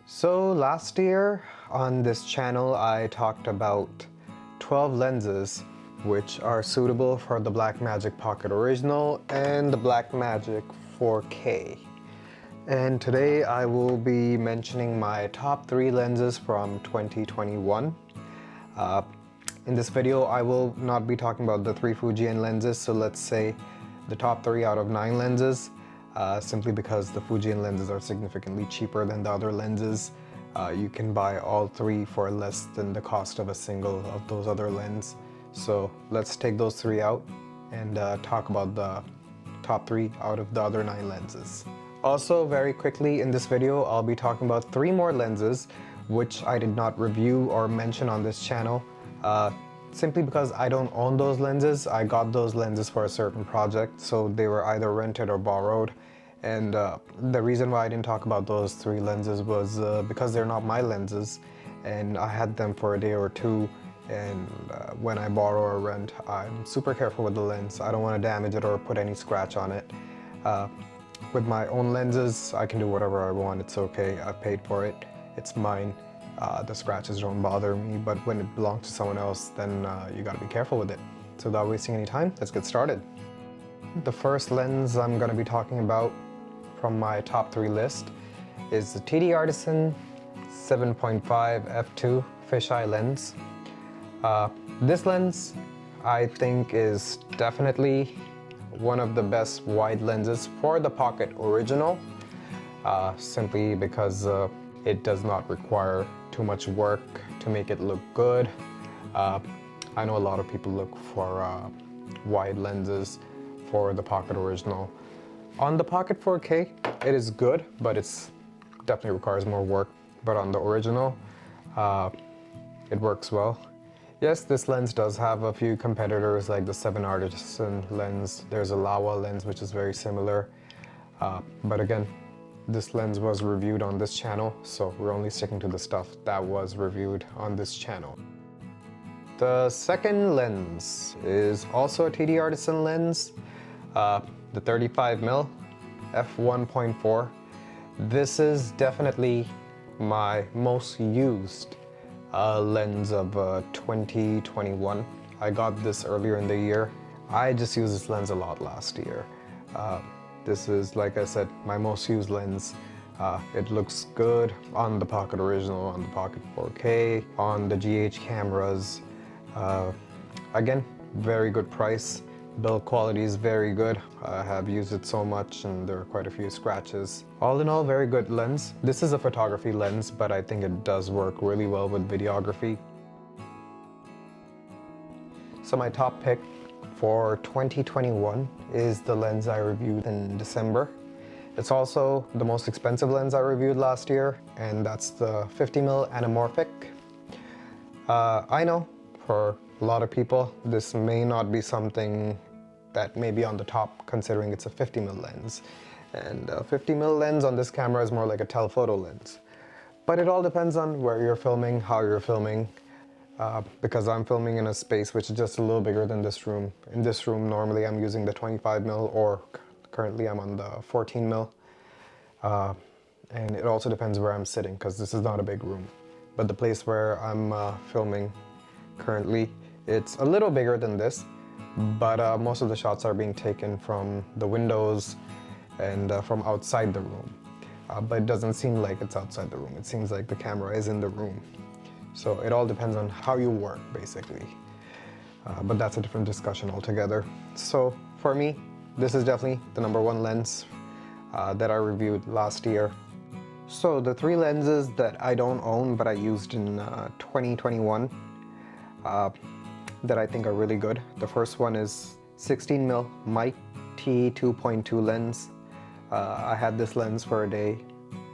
So last year on this channel I talked about 12 lenses which are suitable for the Blackmagic Pocket Original and the Blackmagic 4K. And today I will be mentioning my top 3 lenses from 2021. In this video I will not be talking about the 3 Fujian lenses, so let's say the top 3 out of 9 lenses. Simply because the Fujian lenses are significantly cheaper than the other lenses. You can buy all 3 for less than the cost of a single of those other lenses. So let's take those 3 out and talk about the top 3 out of the other 9 lenses. Also, very quickly in this video, I'll be talking about 3 more lenses which I did not review or mention on this channel. Simply because I don't own those lenses. I got those lenses for a certain project, so they were either rented or borrowed. And the reason why I didn't talk about those 3 lenses was because they're not my lenses, and I had them for a day or two. And when I borrow or rent, I'm super careful with the lens. I don't want to damage it or put any scratch on it. With my own lenses, I can do whatever I want. It's okay. I paid for it. It's mine. The scratches don't bother me, but when it belongs to someone else, then you gotta be careful with it. So without wasting any time, let's get started. The first lens I'm gonna be talking about from my top 3 list is the TD Artisan 7.5 f2 fisheye lens. This lens I think is definitely one of the best wide lenses for the Pocket Original, simply because it does not require too much work to make it look good. I know a lot of people look for wide lenses for the Pocket Original. On the Pocket 4K, it is good, but it's definitely requires more work. But on the original, it works well. Yes, this lens does have a few competitors like the 7 Artisan lens. There's a Laowa lens which is very similar. But again, this lens was reviewed on this channel, so we're only sticking to the stuff that was reviewed on this channel. The second lens is also a TD Artisan lens, the 35mm f1.4. This is definitely my most used lens of 2021. I got this earlier in the year. I just used this lens a lot last year. This is, like I said, my most used lens. It looks good on the Pocket Original, on the Pocket 4K, on the GH cameras. Again, very good price. Build quality is very good. I have used it so much and there are quite a few scratches. All in all, very good lens. This is a photography lens, but I think it does work really well with videography. So my top pick for 2021 is the lens I reviewed in December. It's also the most expensive lens I reviewed last year, and that's the 50mm anamorphic. I know for a lot of people this may not be something that may be on the top, considering it's a 50mm lens. And a 50mm lens on this camera is more like a telephoto lens. But it all depends on where you're filming, how you're filming. Because I'm filming in a space which is just a little bigger than this room. In this room, normally I'm using the 25mm, or currently I'm on the 14mm. And it also depends where I'm sitting, because this is not a big room. But the place where I'm filming currently, it's a little bigger than this, but most of the shots are being taken from the windows and from outside the room. But it doesn't seem like it's outside the room. It seems like the camera is in the room. So it all depends on how you work, basically. But that's a different discussion altogether. So for me, this is definitely the #1 lens that I reviewed last year. So the 3 lenses that I don't own but I used in 2021 that I think are really good. The first one is 16mm T 2.2 lens. I had this lens for a day.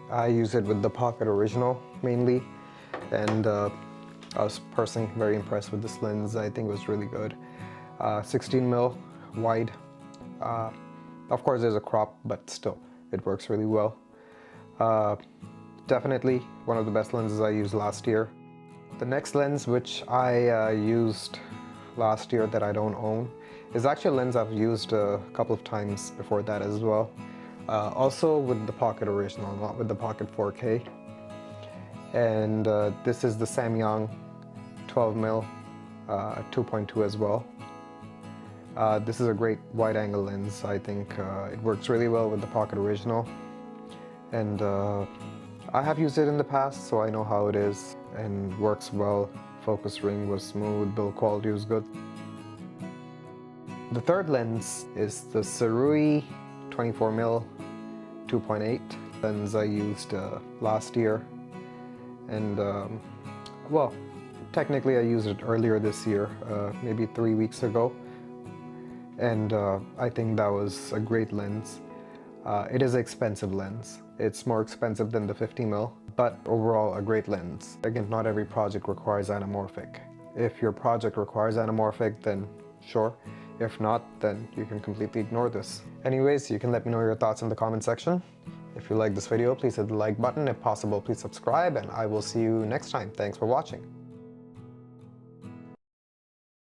I use it with the Pocket Original mainly. And I was personally very impressed with this lens. I think it was really good. 16mm wide. Of course there's a crop, but still, it works really well. Definitely one of the best lenses I used last year. The next lens which I used last year that I don't own is actually a lens I've used a couple of times before that as well. Also with the Pocket Original, not with the Pocket 4K. And this is the Samyang 12mm 2.2 as well. This is a great wide angle lens. I think it works really well with the Pocket Original, and I have used it in the past, so I know how it is and works well. Focus ring was smooth, build quality was good. The third lens is the Sarui 24mm 2.8 lens I used last year, and well, technically I used it earlier this year, maybe 3 weeks ago, and I think that was a great lens. It is an expensive lens. It's more expensive than the 50mm, but overall a great lens. Again, not every project requires anamorphic. If your project requires anamorphic, then sure. If not, then you can completely ignore this. Anyways, you can let me know your thoughts in the comment section. If you like this video, please hit the like button. If possible, please subscribe, and I will see you next time. Thanks for watching.